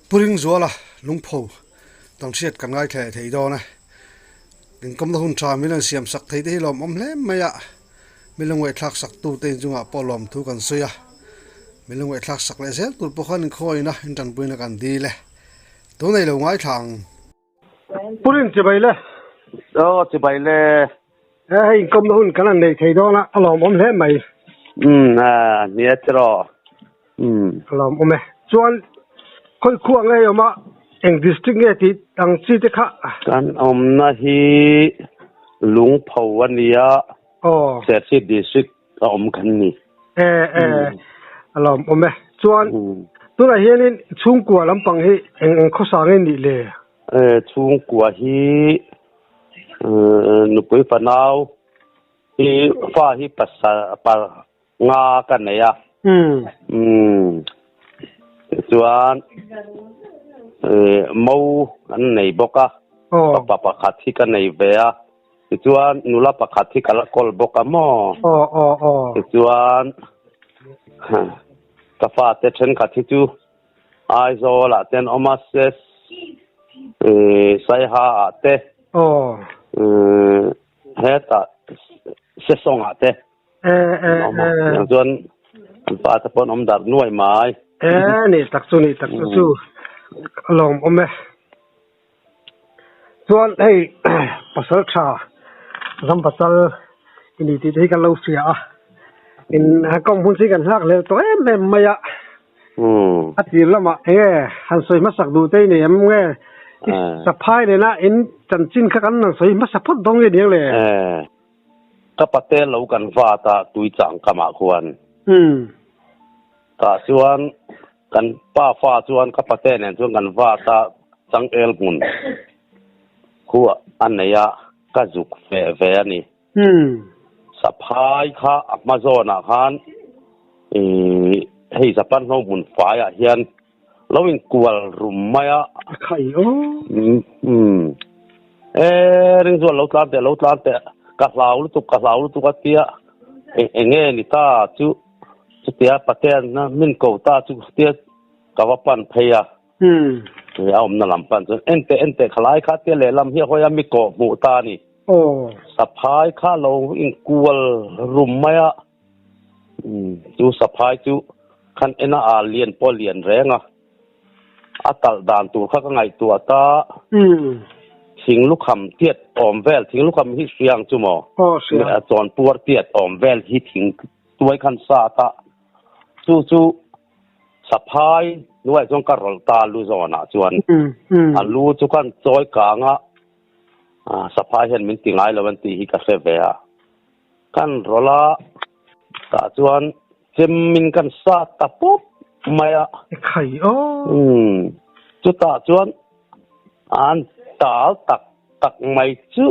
puring zuala lungpho tang thiat kan ngai the thei do na kin kom da hun tha min an siam sak thei te lom om hle maya milung we thak sak tu te junga polom thu kan suya milung we thak sak le sel tur pokhan khoina intan puina kan di le to nei lo ngai thang puring che bai le che bai le ai kom da hun kan an nei thei do na alom om hle mai nia tro alom om me chuan khoi khuang ngai oma eng district nge ti tang chi te kha kan om na hi lung phawania se si district om kan ni alom om me chuan tu la hianin chung kwa lampang hi eng khosa nge ni le chung kwa hi nu pui panau hi fa hi pasa pa nga kan ya chuan mau an nei boka papa khathi kan nei ve a chuan nula pakhathi kala kol boka mo chuan ka fa te then khathi tu ai zo la ten omases sai ha ate heta se song ate chuan pa ta pon om dar nuai mai ni taksu chu alom ome chuan hei pasal tha ram pasal ini ti thei kan lo sia in kom hun si kan hak le to em maya ati lama han soi masak du te ni em nge saphai ne na in chanchin kha kan nan soi masapot dong ye le ka patel lo kan va ta tui chang kama khuan ta chuan kan pa fa chuan ka patel nen chuan kan va ta chang el mun khuwa anaya ka juk ve ani saphai kha amazona khan hei sapan no mun fa ya hian lowing kual rumaya khai ring zo lo tlan te ka lau tu ka tia enge ni ta chu tia paten na min ko ta chu tia ka wa pan pheya om na lam pan chu ente khlai kha tia le lam hi hoya mi ko mu ta ni saphai kha lo in kual rumaya chu saphai chu khan ena a lian polian renga atal dan tu kha ka ngai tu ata thing lu kham tiet om vel thing lu kham hi siang chu mo chon puar tiet om vel hi thing tuai khan sa ta chu saphai nuai jong ka rol ta lu zona chuan alu chu kan choi ka nga saphai hen min tingai lawan ti hi ka se ve a kan rola ta chuan chem min kan sa ta pop maya khai chu ta chuan an tal tak mai chu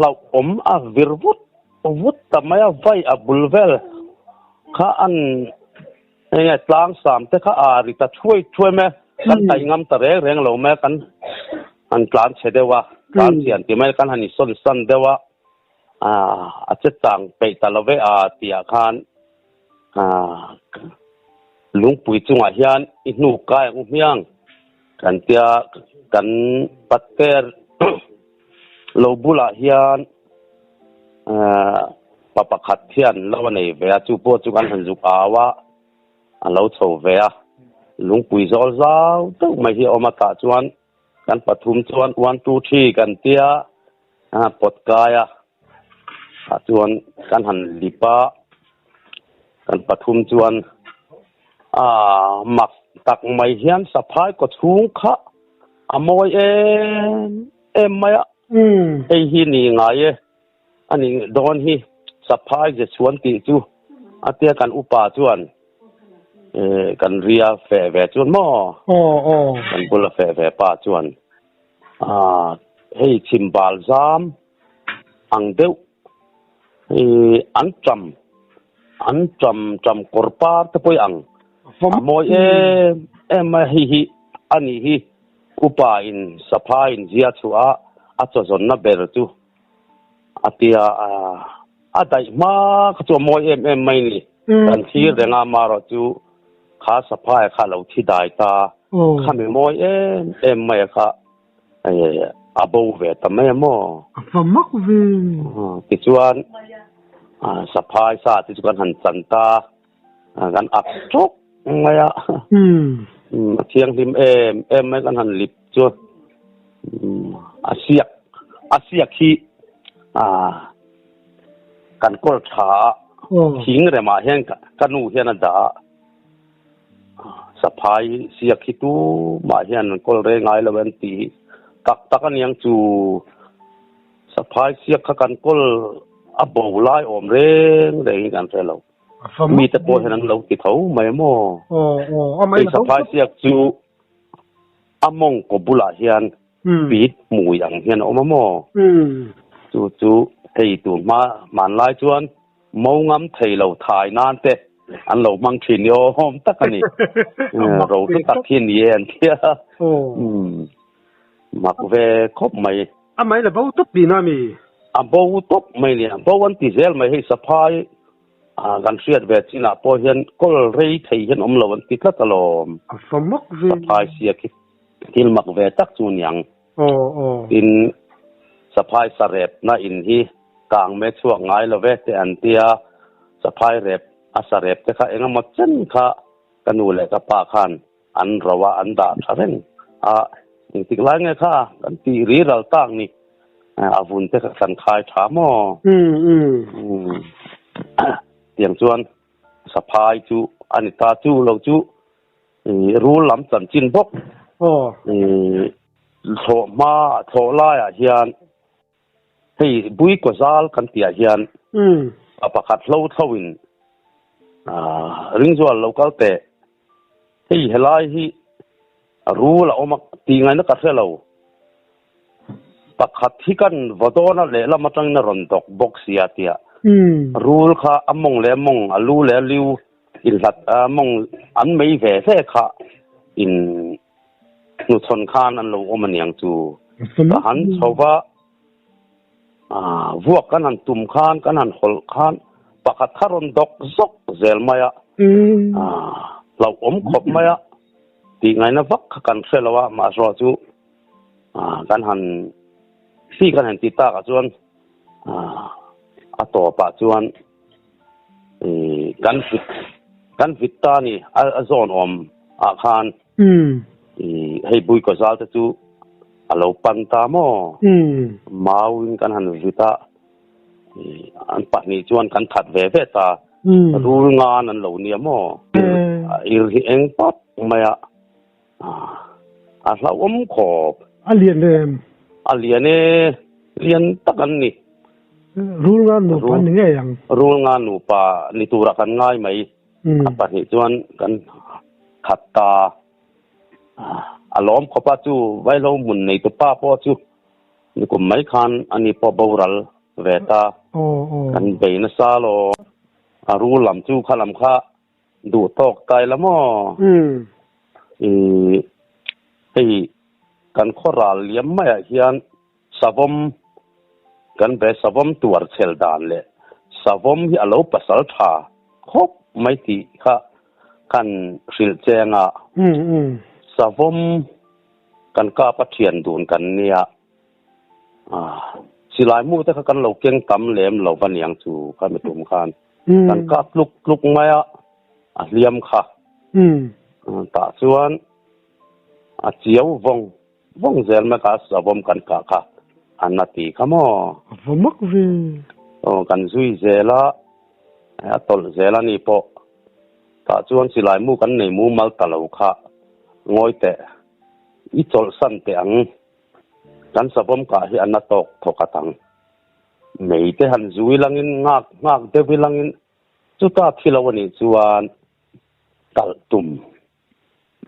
lau om virvut ta maya vai a bulvel kha an tlang sam te kha ari ta thui me kan tai ngam ta reng lo me kan an plan che dewa kan sian ti mai kan hani son san dewa a che tang pe ta love a tia khan lungpui chunga hian I hnu kai miang kan tia kan pater lobula hian papa khathian lawa nei ve chu po chu kan han juk awa alo chho ve a lungpui zol zau to mai hi omata chuan kan pathum chuan 1 2 3 kan tia potkaya chuan kan han lipa kan pathum chuan mak tak mai hian saphai ko chung kha amoi em maya ei hi ni ngai ani don hi saphai je chuan ti chu atia kan upa chuan kan ria fe ve chuan mo kan bula fe ve pa chuan hei chimbal zam ang deu an tram korpar te poi ang moi em hi ani hi upa in sapha in zia chua a chozon na ber chu atia a dai ma chu moi em mai ni kan thir renga maro chu ขาสะพายขาเราที่ได้ตาข้าไม่มอยไม่ค่ะอาบูเวตไม่มอฟังมักเวติดชวนสะพายซาติดชวนหันจันตากันอักจกไม่อะเทียงทิมไม่กันหันลิบจวนอาเซียขี้กันกอลช้าหิงเลยมาเห็นกันนูเห็นดาสะพายเสียขี้ตู้มาเห็นกอลเรงไงละเวนตีตักกันยังจูสะพายเสียขกันกอลอับบูไลอมเรงกันเสร็จแล้วมีแต่ตัวเห็นเราติดเขาไม่หม้อไอ้สะพายเสียจูอมงกบุลาเห็นปีดหมูอย่างเห็นอมหม้อจูไอ้ตัวมามันไล่จวนมองงำไทยเราถ่ายนานเตะอันเรามังคินโยหอมตักนี่เราต้องตักขี้เย็นเที่ยมักเวคบไม่ไม่ละบ่ตบปีนามีบ่ตบไม่เนี่ยบ่วันที่เซลไม่ให้สะพายกันเสียดเวทีน่ะพอเห็นก็เลยไทยเห็นเราวันที่ตลอดฟังมักเวสะพายเสียที่มักเวตักจูนยังอินสะพายสะเร็บน่ะอินที่กลางเมช่วงไงละเวแต่อันเตียสะพายเร็บสะเร็บแต่ค่ะเองมาจันค่ะกันนู่นเลยกับป้าขันอันระว่าอันดาทะเร่งติดไล่ไงค่ะกันตีรีเราตั้งนี่อาวุธแต่กับสันคายถามเตียงจวนสะพายจูอันนี้ตาจูเราจูรู้ลำสันจินบกโถมาโถไล่เฮียนให้บุยกว่าซาลกันเตียเฮียนประคัดเล่าทวินริงจวนเราก็แต่ให้เฮลัยที่รู้ละออกมาตีไงนักเสียเราประคัดที่กันวัดโตนั่นแหละแล้วมาตั้งนรนดอกบกเสียเตียรู้ค่ะอมงเล่มงลูเล่ลิวอินสัตมงอันไม่แฝงค่ะอินนุชนข้านั่นเราอมันยังจูหันชาวบ้าพวกกันหันตุ่มข้านกันหันหลข้านประคัดคารนดอกซกเซลมายะเราขบมายะตีไงนะวักกันเสลวะมาสอจูกันหันที่กันหันติตากันจวนต่อปะจวนกันฟิตตานี่โซนอมอาคารให้บุยก็ซาลจูเราปันตามอมาวินกันหันวิตาอันปัจจุบันกันถัดเวตารู้งานนั้นเราเนี่ยมออีริเองปั๊บไม่เราขอบเรียนเลยเรียนเนี่ยเรียนตักันนี่รู้งานหนูปานง่ายยังรู้งานหนูปานี่ตัวรักันง่ายไหมปัจจุบันกันขัดตาล้อมขบจูไว้เราหมุนในตัวป้าพ่อจูนี่ก็ไม่คันอันนี้พอบาวรัลเวตากันเบนซาโลรู้ลำจูขลำข้าดูตอกไตละมั้งกันขราเลี้ยมไม่เฮียนสะบมกันเบสะบมตัวเชลดานเลยสะบมที่อารมณ์ปัสสาวะครบไม่ตีค่ะกันสิลเจงสะบมกันก้าปะเทียนดูนกันเนี่ยสิลายมู่แต่กันเราเก่งกำเหลมเราปัญญาจูกันไม่ตุ่มกันกันก้าลุกไม่เลี้ยมค่ะตาส่วนเจียววงเซลมากัสบมกันกะค่ะอันนาทีขโมมักเวกันซุยเซลาตลเซลานี่พอตาส่วนสิลายมู่กันในมู่มัลตะลูค่ะงอยแต่อีจอลสันเตียงกันสบมกะที่อันนาตกทกตังไม่แต่หันซุยลังอินงักเดวิลังอินจุดตาที่เราวันนี้จวนตัลตุม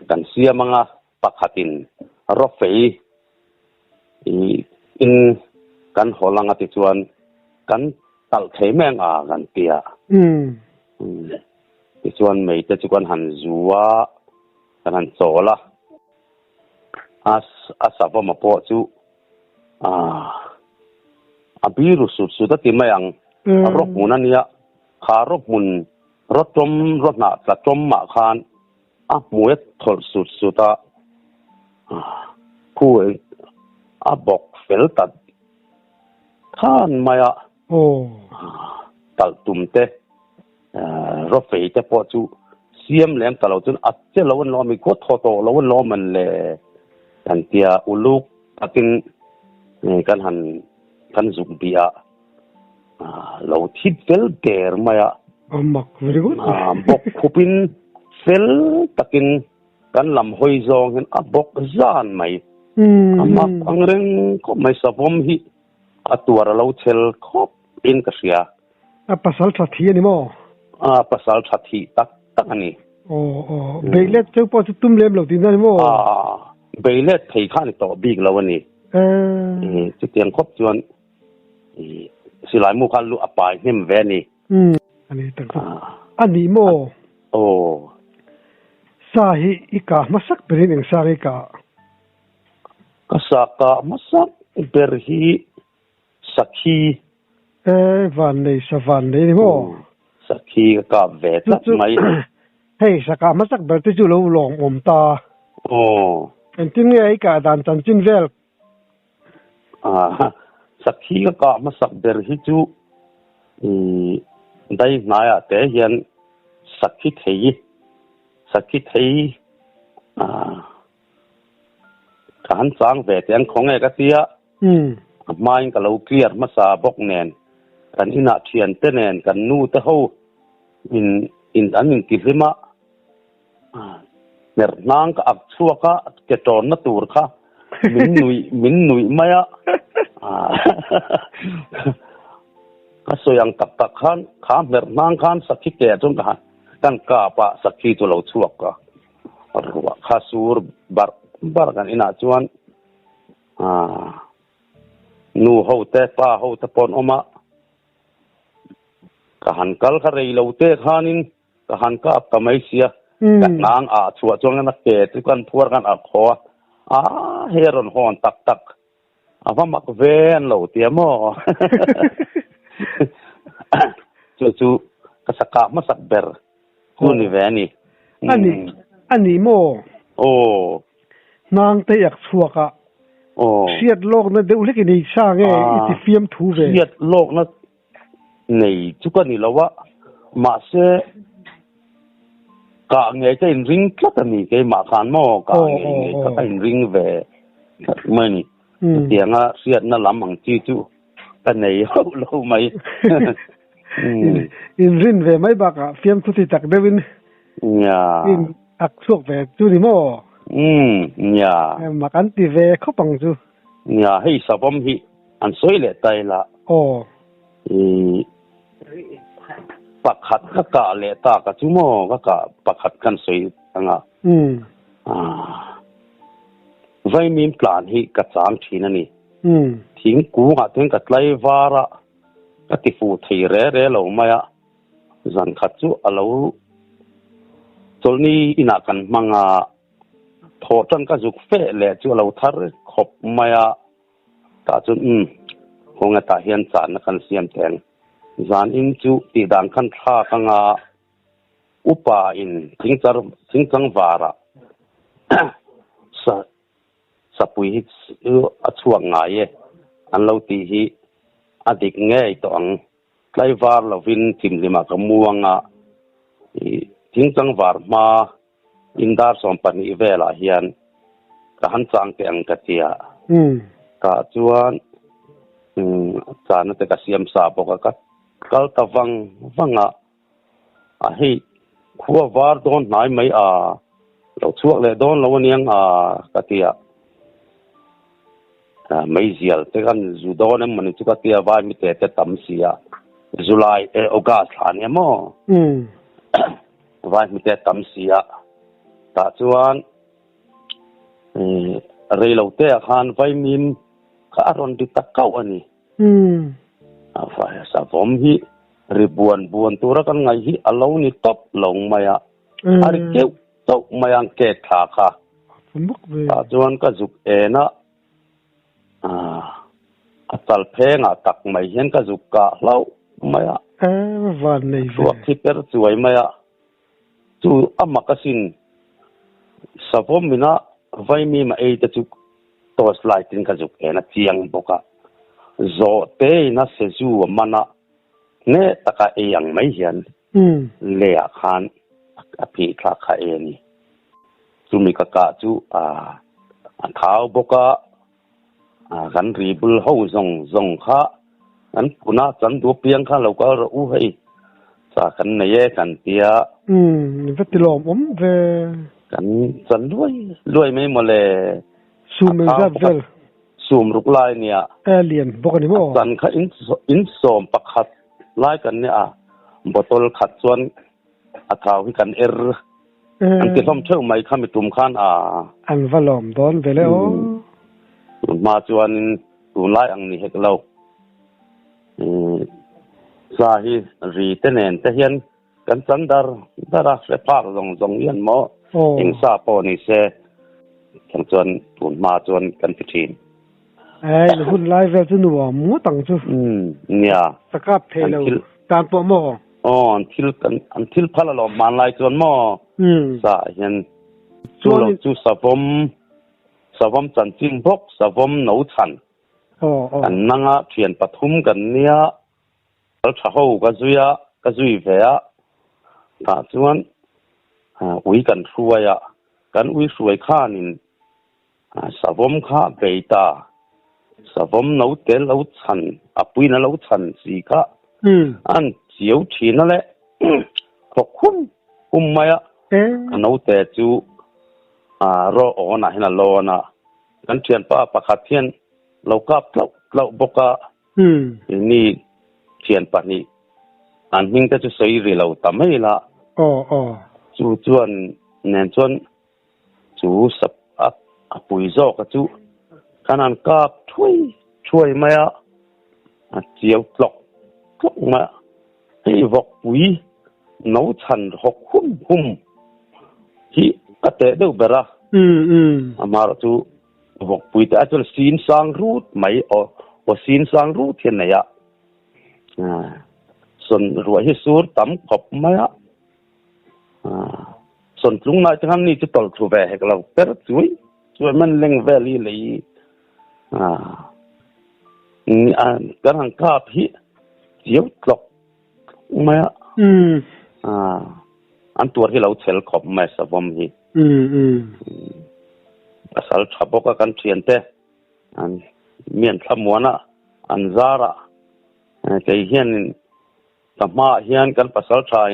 กันเสียมังปักหัดินรถไฟอินกันหัวลังติจวนกันตัลเทแมงกันเตียติจวนไม่แต่จวนหันจัวกันหันโซละสาวมาพอจูบิรุสุดที่ไม่ยังรถมุนนี่ขารถมุนรถจมรถหนาจะจมมาคาน muet thol sut suta ku bok fel tat khan maya tal tumte ro fei te po chu siam lem talo chun che lo lo mi ko tho to lo lo man le kan tia uluk atin kan han kan zum bia lo thit fel der maya mak very good bok khupin fel takin kan lam hoi zong hen bok zan mai amak angreng ko mai savom hi atuar lo chel khop in ka sia pasal thathi ani mo pasal thathi tak ani beilet chu po chu tum lem lo tin ani mo beilet thei khan to big lo ani chu tiang khop chuan silai mu khan lu apai hem ve ni ani tak ani mo sahi ika masak berin eng sari ka kasaka masak berhi sakhi van nei savan nei mo sakhi ka ve tak mai hey saka masak ber tu chu lo long om ta en tin ngai ka dan chan chin vel sakhi ka masak berhi chu dai naya te hian sakhi thei kan chang ve ten khonge ka tia main ka lo clear ma sa bok nen kan ina thian te nen kan nu te ho in an ki hima mer nang ka ak chuaka ke ton na tur kha min nui maya ka soyang tak tak khan kha mer nang khan sakhi ke chung ka kan ka pa sakhi to lo chuak ka arwa khasur bar kan ina chuan nu ho te pa ho te pon oma ka han kal kha rei lo te khanin ka han ka ka mai sia ka nang chua chuang na ke tu kan phuar kan kho heron hon tak tak mak ven lo ti mo chu ka saka masak ber ku ni ve ni ani mo nang te yak chuaka siat lok na de ulek ni sa nge iti fiam thu ve siat lok na nei chu ka ni lawa ma se ka nge te in ring tlat ani ke ma khan mo ka nge ka in ring ve mani tianga siat na lam ang chi chu ka nei ho lo mai in rin ve mai ba ka fiam thu ti tak devin in ak chuak ve chu ni mo makan ti ve khopang chu hei sabom hi an soile tai la pakhat ka le ta ka chu mo ka pakhat kan soi anga vai min plan hi ka chang thina ni thing ku nga ten ka tlai wara ka ti fu thei re lo maya zan khat chu alo tolni ina kan manga tho tan ka juk fe le chu lo thar khop maya ta chun honga ta hian chan na kan siam teng zan in chu ti dan khan tha kanga upa in thingchang wara sa pui hi a chuang nga ye an lo ti hi adik nge to ang tlai war lovin tim lima ka muanga thingchang war ma indar som pani vela hian ka han chang te ang ka tia ka chuan chana te ka siam sa boka ka kal ta wanga hei khuwa war don nai mai lo chuak le don lo niang ka tia mai zial te kan zu don em mani chu ka tia vai mi te tam sia July August han mo vai mi te tam sia ta chuan reilo te khan vai min ka ron di takau ani fa sa vom hi ribuan tura kan ngai hi alo ni top long maya ari keu to mayang ke tha kha ta chuan ka juk ena atal phenga tak mai hian ka juk ka hlau maya van nei wa khiper chuai maya chu amakasin สะพมมินะไว้มีมาตะจุตัวสไลด์ตินกะจุกนะเจียงบกะโซเตนะเซจูมันนะเนตะกะยังไม่เห็นเลียขันอภิคลาคานี่จุมีกะกะจุเท้าบกะกันรีบุลเฮาซงข้าอันปุนาจันตัวเปียงข้าเราก็รู้ให้สากันในกันเตียวัดหลอมเวกันจันรวยไม่หมดเลยซูมซับเวลซูมรุกไลเนี่ยเอเลียนบอกกันนี่มั้งจันข้าอินโซมปักขัดไลกันเนี่ยบอตลขัดส่วนอาท้าวให้กันอันที่ท่อมเชื่อไม่ข้ามีตุ่มข้านอันวัดหลอมตอนเวลามาจวนตุ่มไลอันนี้ให้เราสาเหตุรีเตเนนเทียนกันสันดาร์เสพาร์ซงยันหมอเองซาปอนิเซทั้งจวนตุนมาจวนกันพิธีหุ่นไลฟ์แบบนู้นมัวตั้งจูเนี่ยสกัดเทเลตามปอมอันทิลพาลลอมมันไลจวนหมอสาเหตุจูสะพมจันจิงพกสะพมหนูชันอันนั่งเทียนปฐุมกันเนี่ยเราชาวก็จุยเฟียถ้าจวนวิกันช่วยกันวิช่วยข้านินสะพมข้าเบตาสะพมหนูเตลหนูชันปุยนั่นหนูชันสิข้าอันเจียวทีนั่นแหละพกคุ้มไหมหนูเตจูรออ่อนนะรอนะกันเทียนป้าปะขัดเทียนเราก็เราบอกว่านี่เทียนปนี่อันนี้ก็จะใส่เรื่องเราทำให้ละจู่จวนเน้นจวนจู่สับปุยโจก็จู่ขนาดก็ช่วยไหมเจียวตกมาให้บอกปุยน้องฉันหกหุ่มที่ก็เตะเดือบระมาแล้วจู่บอกปุยแต่จะสินสังรูดไหมว่าสินสังรูดเทียนไหนส่วนรวยให้สูดต่ำขบไหมส่วนตรงนั้นจะทำนี่จะตลกแหวกเราแต่ช่วยมันเล่งแวลีเลยการหังกาพี่เจียวตกไหมอันตัวที่เราเฉลขบไหมสบอมฮีอาศัยชาวบ้านกันเชียนเตะอันเมียนขมวนะอันซาระใจเฮียนธรรมะเฮียนกันภาษาไทย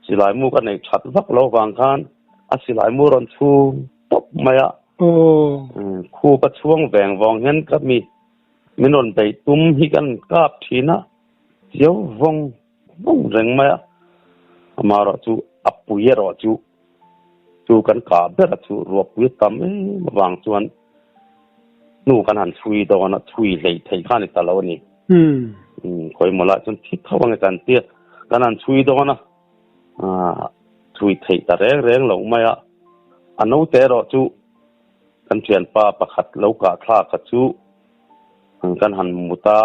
สิลายมูกันในชัดวักเราบางครั้งสิลายมูรันชูตบมาคู่ประช่วงแหวงวองเฮียนก็มีนนไปตุ้มฮิกันกาบทีนะเจียววงเร่งมามาเราจูอับปุยเราจูกันกาเบรจูรวบวิตามบางส่วนนู่กันหันช่วยดอนช่วยเลยไทยข้าในตลาดนี้คอยมาละจนทิศเขาว่าไงกันเตี้ยกันหันช่วยดอนช่วยไทยแต่แรงหลงไม่อันนู้นแต่เราจูกันเชียนป้าประคัดแล้วกาคลากจูกันหันมุตา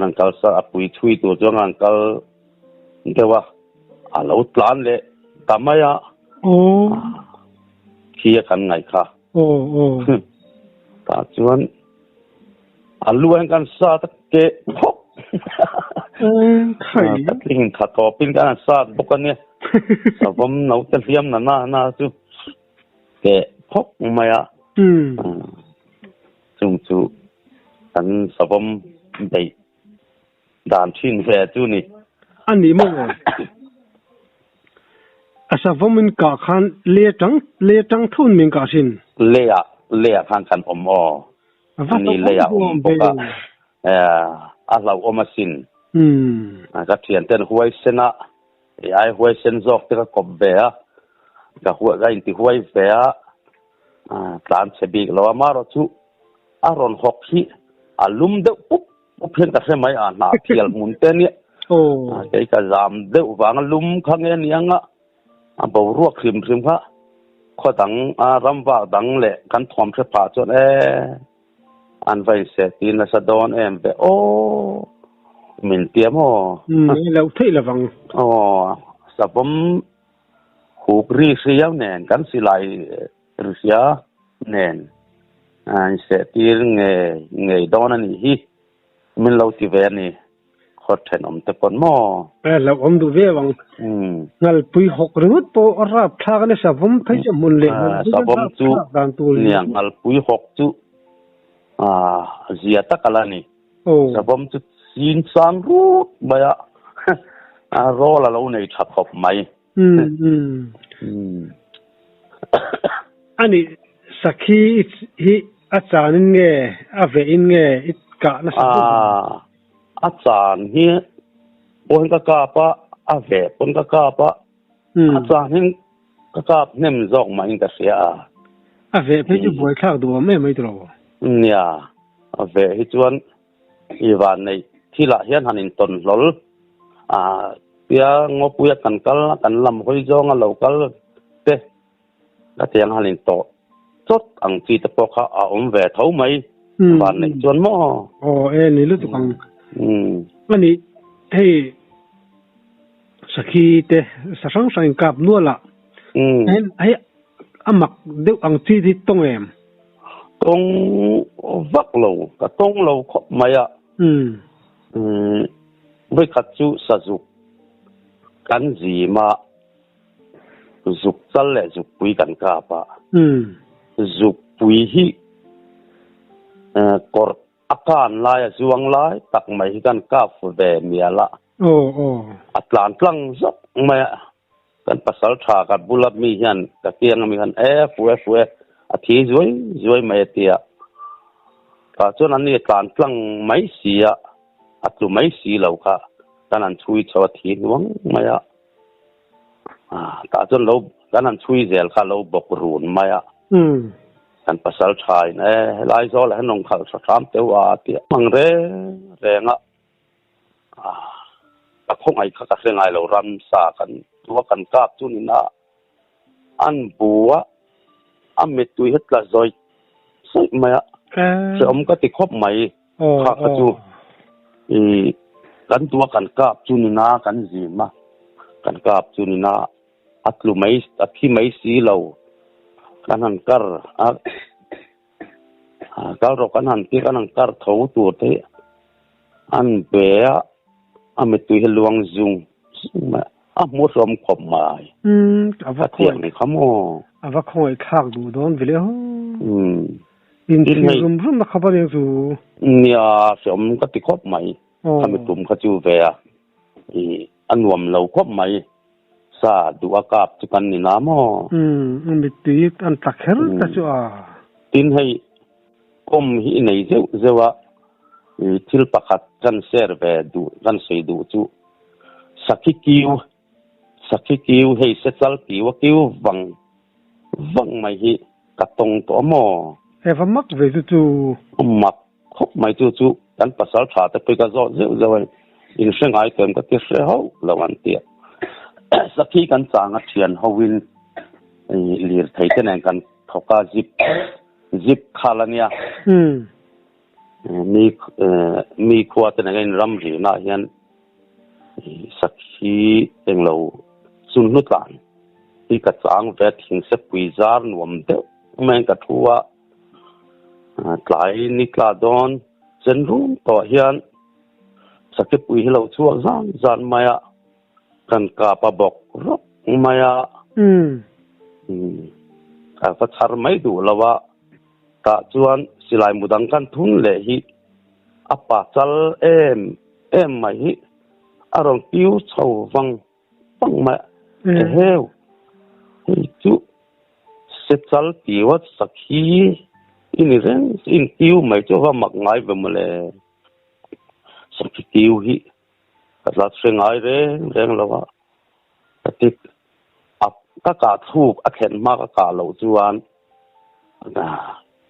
นังกัลสะปุยช่วยตัวจงนังกัลเดี๋ยวว่าเราตลานเลยทำไมขี้กันไงค่ะตาจวนลูกกันซาตะเกะพกตัดลิงขัดต่อปิ้งกันซาบุกันเนี่ยสบมหนูจะเลี้ยมน่าจูเกะพกมาจูอันสบมได้ด่านชินแวจูนี่อันนี้มั้งอาสาว่ามันกาขันเลี้ยจังทุนมันกาสินเลี้ยขันอันนี้เลี้ยบอกว่าเรามาสินก็เทียนเต้นหัวเส้นหัวเส้นจอกที่ก็กบเบียก็หัวก็อินที่หัวเบียตามเสบีเรามาเราจูรอนหกที่ลุ่มเดือบปุ๊บเพียงแต่ใช่ไหมหนาเทียลมุนเต้นเนี่ยไอ้กระซามเดือบวางลุ่มข้างเงี้ยบ่รวกคริมพระข้อตังรำว่าดังเละกันถ่วมเสพาจนอันไว้เสียตีนสะดอนเบโอเหม็นเตี้ยมแล้วที่ละฟังสะบมห ผูกรีเสียวแน่นกันสิไลรีเสียแน่นเสตีเงยดอนนี่ฮิมันเราที่เวนี่ขดแทนอมแต่ปนหม้อแล้วอมดูเววังงั้นปุยหกรึปอรับทางนี่สะบมไปจะมุนเลยสะบมจุเนี่ยงั้นปุยหกจุเสียตะกะละนี่สะบมจุสินสังรูบะรอละเราในทับขบไหมอันนี้สักทีฮิอาจารย์เนี่ยอาเวอินเนี่ยอิกะนะสิอาจารย์เนี่ยปนกะกะปะอาเวปนกะกะปะอาจารย์เนี่ยกะกะเนี่ยมันจอกมาอินกะเสียอาเวไปจะบ่อยทักดูไม่ตรอเนี่ยอาเวฮิจวนอีวานในที่ละเฮียนหันอินตนลลเปียงอปุยกันกัลกันลำหอยจองเรากัลเตะแล้วเตียงหันอินโตจดอังจีตะปอกเขาเอาแหวนเท้าไหมวานในจวนหม้อนี่รู้จักวันนี้ให้สักทีเตะสังสังกับนัวละให้อามักเด็กอังจีที่ตรงตรงวักเรากับตรงเราขบไหมไม่ขัดจูสะจุกกันจีมาจุกจัลเลยจุกปุยกันกาปะจุกปุยฮีกอดอาการลายจวงลายตักไม่กันกาฟเวเมียละอัตลานพลังซับไม่กันภาษาชากับบุลับมีฮันกับเตียงมีฮันเฟอาทิจวยไม่เตียก็จนอันนี้ตลานพลังไม่เสียอัตลุไม่เสียแล้วค่ะกันนั้นช่วยชาวทีนวังไม่แต่จนเรากันนั้นช่วยเจลค่ะเราบอกรูนไม่กันภาษาชายเนี่ยไล่โซ่แล้วน้องเขาสามเทวาเตียมังเรงแต่คงไอ้ข้ากับเรื่องไอ้เรารำสากันตัวกันกาบจุนนะอันบัวอันเมตุยเฮ็ดละจอยสุดไหมเสริมก็ติดครบไหมข้าก็จูกันตัวกันกาบจุนนะกันจีมากันกาบจุนนะอัตลุไม่อัตที่ไม่สีเรากันหันกัรกัรกันหันที่กันหันกัรเท่าตัวเตะอันเบียอันเมตุยหลวงจุงมัวสมขบมาว่าเที่ยงในขโมว่าคอยข้างดูโดนไปแล้วอินที่รุ่มนักขับเรียนสู่เนี่ยสมก็ติดคบใหม่ทำให้ตุ่มขจูเวียอันรวมเราคบใหม่ซาดูอากาศจุกันนี่น้ำมันไม่ตีอันตักเฮลแต่ชัวตินให้กมหิในเจ้าว่าทิลปักกันเซอร์เวดูกันเสดูจูสักคิวให้เสจัลกิวคิววังไม่ฮิกระตงตัวหม้อฟังมักเวจูมักคบไม่จูกันภาษาชาติไปก็จะเจ้าอินเสียงไอเต็มก็เที่ยวเสียเขาละวันเตียสักที่กันจางเทียนฮาวินเลียร์ไทยจะแน่งกันทอกาจิบคาลานียมีขวดจะแน่งรำรีน่าเห็นสักที่เองเราสุนนุตันที่กระจางเวทิงเสปุยจารนวมเดแมงกระทัวหลายนิกลาดอนเซนรูมต่อเฮียนสักที่ปุยเราชั่วจานมายกันกาปบอกรบมายก็ชาร์ไม่ดูแล้วว่าตาจวนสิลายมุดังกันทุนเลยฮิอัปปะจัลไม่ฮิอารมณ์ผิวชาวฟังมาเฮวจุเสจัลผิวสักทีอินเรื่องอินผิวไม่จะว่ามักง่ายไปหมดเลยสักผิวฮิก็รักเสียงง่ายเรื่องแล้วว่าติดก็กาทูกเข็นมากก็กาเหล่าจวน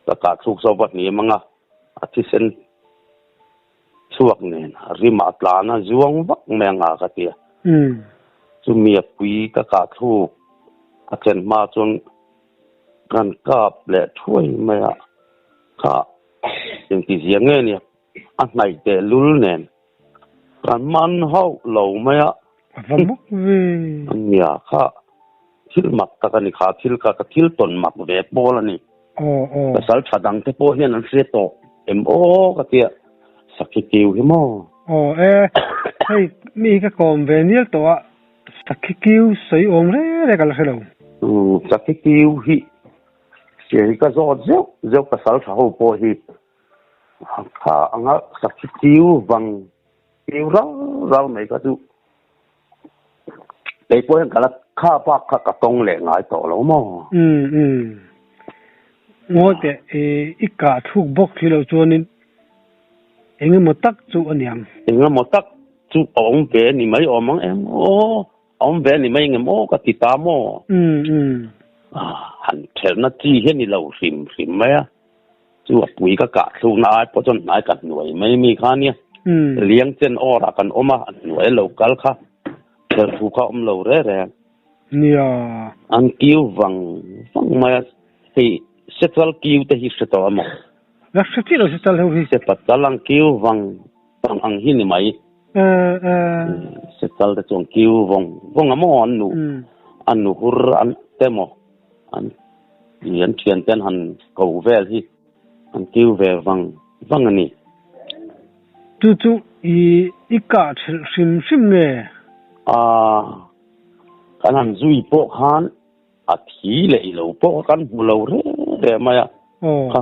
ก็กาทูกสวัสดิ์มั้งที่เส้นช่วงนี้ริมาตลานะจวงวักแมงกะเตียจุมีปุยก็กาทูกเข็นมาจนกันกาบและถ้วยไม่ค่ะอย่างที่เสียงเนี่ยอันไหนแต่ลุ้นเนี่ยกันมันเฮาเหล่าไม่ฟังมุกเวเนี่ยค่ะ thil mak takani kha thil ka thil ton mak ve pol ani ka sal thadang te po hian an se to mo ka tia sakhi kiu hi mo hey mi ka kom ve nial to a sakhi kiu sei om re kal hello sakhi kiu hi se ka zo zo ka sal tha ho po hi kha anga sakhi kiu wang kiu rau mai ka tu để có những cái là khá bác khá công lệ ngài tổ lắm mà ngồi để ít cả thuốc bốc thì lâu cho nên anh một tắc chú anh em một tắc chú ông bé ni mấy ông em ông bé ni mấy em cái tít tam hẳn theo nó chi hết ni lâu phim mấy á chú quý cái cả chú nãy bỏ cho nãy cả nuôi mấy mi khá nhá liang chân ô ra cần ôm à nuôi lâu cả khá theo thu có lâu đấy anh kêu vằng mà thì sẽ cho kêu thì sẽ to mà là sẽ chỉ là sẽ cho lâu sẽ bắt đầu anh kêu vằng anh hin mấy sẽ cho để chọn kêu vằng anh nụ hur anh tem anh liền chuyển tên hắn cầu về thì anh kêu về vằng anh này chú ít cả sim nghe kan han zui po khan a thi le lo po kan bu lo re ma ya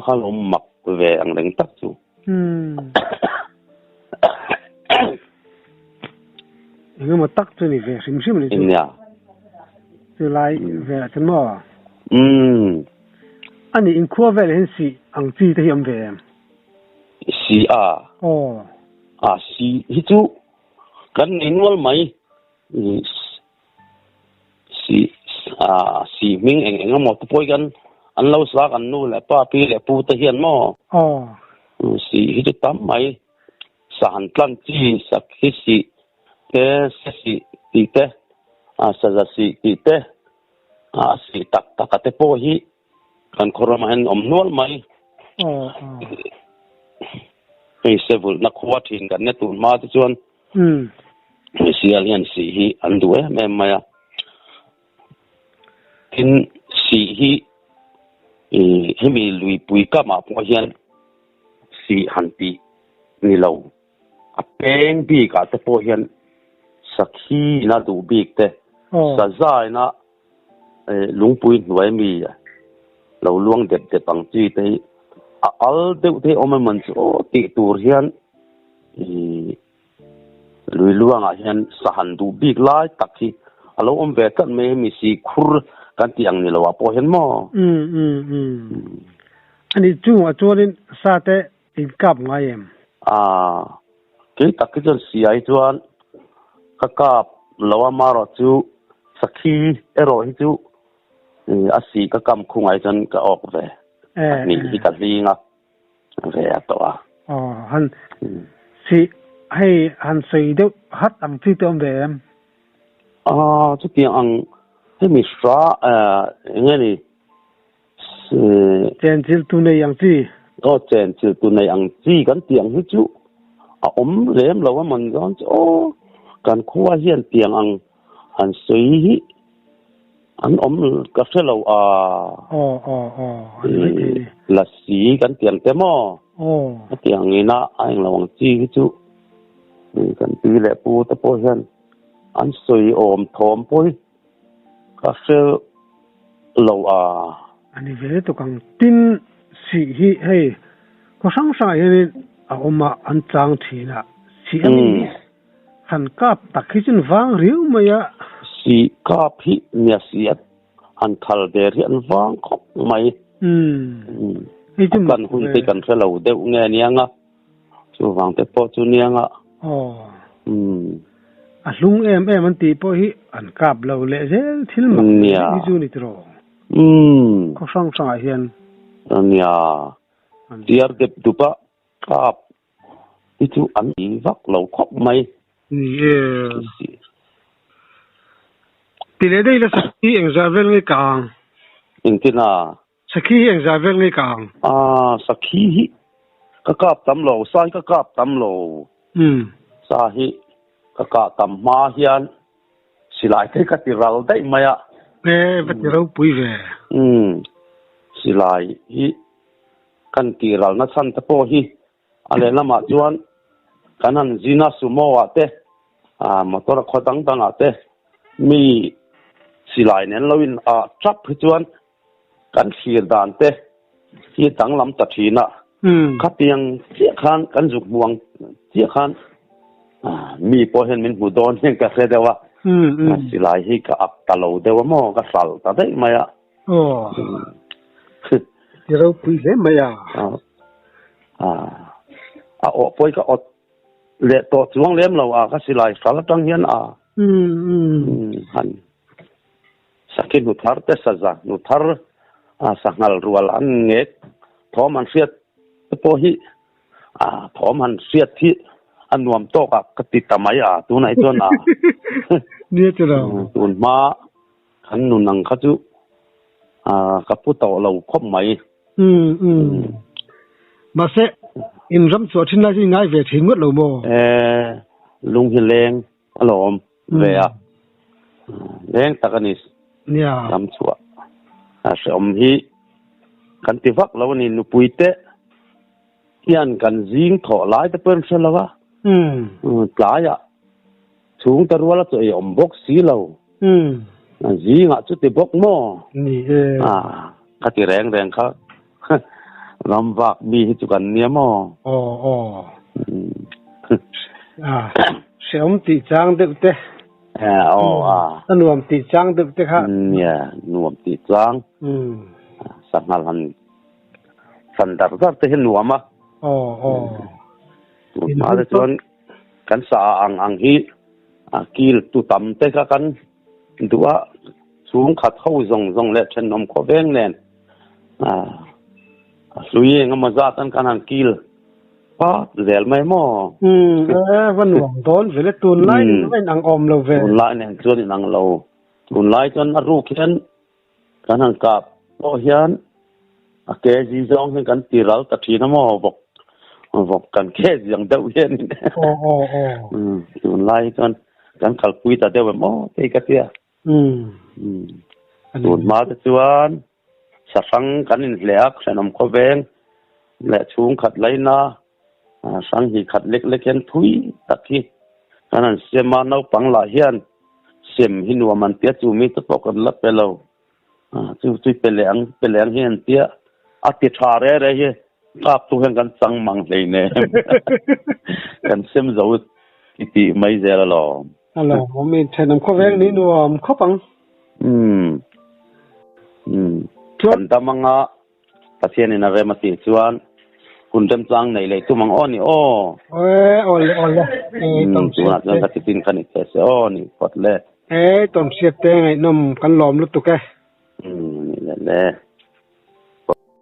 kha lo mak ve ang leng tak chu nhưng mà tắc cho này về sim này in ya từ lại về là chân mò anh in khua về là gì ang chi thì em về si si hi chu kan in wal mai si ming eng mo to poi gan an lo sa kan nu le pa pi le pu ta hian mo si hi tu tam mai sa han tlan chi sak hi si te si ti te sa za si ti te si tak te po hi kan khorama hen om nual mai ei se bul na khwa thin kan ne tu ma tu chuan si alian si hi an du em maya tin si hi mi lui pui ka ma po hian si han ti ni lo a peng bi ka te po hian sakhi na du bi te sa zai na lung pui nuai mi lo luang det pang chi te al de te om man so ti tur hian lui luang a hian sahan du big lai takhi alo om ve kan me mi si khur kan tiang ni lo po hian mo ani chu a chuanin sa te in kap ngai em ke takhi jon si ai chuan ka kap lo ma ro chu sakhi ero hi chu a si ka kam khungai jon ka ok ve ni hi ka linga ve to han si hay han sei de hat ang chi tom ve em chu tiang ang he mi stra nge ni chen chil tu nei yang chi chen chil tu nei ang chi kan tiang hi chu om lem lo man gon kan khuwa hian tiang ang han sei hi an om ka felo la si kan tiang te mo tiang ina ang lawang chi hi chu kan pi le pu ta po hian an soi om thom poi ka fel lo ani ve to kang tin si hi hei ko sang sa hi oma an chang thina si ani han kap takhin wang riu maya si kap hi nya siat an khal der hi an wang khop mai kan hun te kan felo de nge nianga chu wang te po chu nianga lung em an ti po hi an kap lo le je thil ma ni chu ni tro ko sang sa hian ania diar de dupa kap itu an i vak lo khop mai ti le dei la sakhi eng zavel ngai kang intina sakhi eng zavel ngai kang sakhi hi ka kap tam lo sai ka kap tam lo sa hi ka tam ma hian silai te ka ti ral dai maya บัดเราปุยเวสิลายฮิกันกีรัลนัสันตะโพฮิอะไรละมาจวนกันนั้นจีน่าสุโมอาเตมอตระขดังอาเตมีสิลายเนี่ยเราวินจับจวนกันขีดดานเตที่ตั้งลำตัดทีน่ะขัดยังเจียขันกันจุกบวงเจียขันมีพอเห็นมันหูโดนยังกระเสดว่าสิลายฮิกับอักตะโลเดวโมก็สัลตะได้ไหมอ่ะโอ้เดี๋ยวเราปุยเลยไหมอ่ะโอ้ปอยก็อดเละตัวจวงเลี้ยมเราก็สิลายสัลตังเฮียนหันสักนุทาร์เตสซานุทาร์สังหารรัวลันเงกทอมันเสียดตัวฮิทอมันเสียดที่อันนวมโตกติดตามายตัวไหนตัวน่ะเนี่ยจะเราตุนมาขันนุนังขจุกับผู้โตเราคบไหมมาเสอินรำสวดที่นั่นที่ง่ายเวทีงดเราโมลุงเฮเลงอารมณ์เวียเลงตะกันนิสเนี่ยลำสวดสมฮีกันติฟักเรานี่นุปุยเตยันกันจิงถอหลายตะเปิ้นเสลวะหลายสูงตะรัวละตัวอมบกสีเราจิงจุดติบกโมนี่กติแรงเขาลำบากมีให้จุกันเนี้ยมเสียมติจางเด็กเตะนวมติจางเด็กเตะค่ะเนี่ยนวมติจางสังหารสันดาร์ดเตะเห็นนวมอ่ะมาเลยจนกันสาอังฮีกิลตุตัมเตะกันดูว่าสูงขัดเข้าซงเล็บเช่นนมขบเองเนี่ยลุยงมาจากกันหันกิลป้าเดี๋ยวไม่หม้อวันหลงโดนเวลาตุนไล่ไม่นางอมเราเวตุนไล่เนี่ยจนนางเราตุนไล่จนรู้เขียนกันหันกับโอเฮียนแกจีจงให้กันตีเราตัดทีน้ำหม้อบอกกันแค่ยังเดาเย็นตุนไล่จนกันขัดคุยแต่เดี๋ยวแบบหม้อไปกันเตี้ยตุนมาแต่จวนสังกันอินเลียกสนมขบเองและชูงขัดไหลนาสังหีขัดเล็กๆเห็นทุยตะกี้กันนั้นเสียมาเนาปังหลายเฮียนเสียมหินว่ามันเตี้ยจูมีตะปกันลับไปเราจุยเป็นแหลงเฮียนเตี้ยอติชาเร่เฮียกาบตัวกันสังมังเลยเนี่ยกันเสียมจะติไม่เจอแล้วอะไรผมมีสนมขบเองนี่นวมขบังกันตามังประเทศนี้นะเรมาติชวนคุณจำจังในเลยตัวมังอ้อนี่โอ้โอ้เลยต้องชวนกันติดกันอีกแต่โอ้นี่พอดเลยต้องเสียเตงไอ้นมกันหลอมลุตุกแกนี่แหละ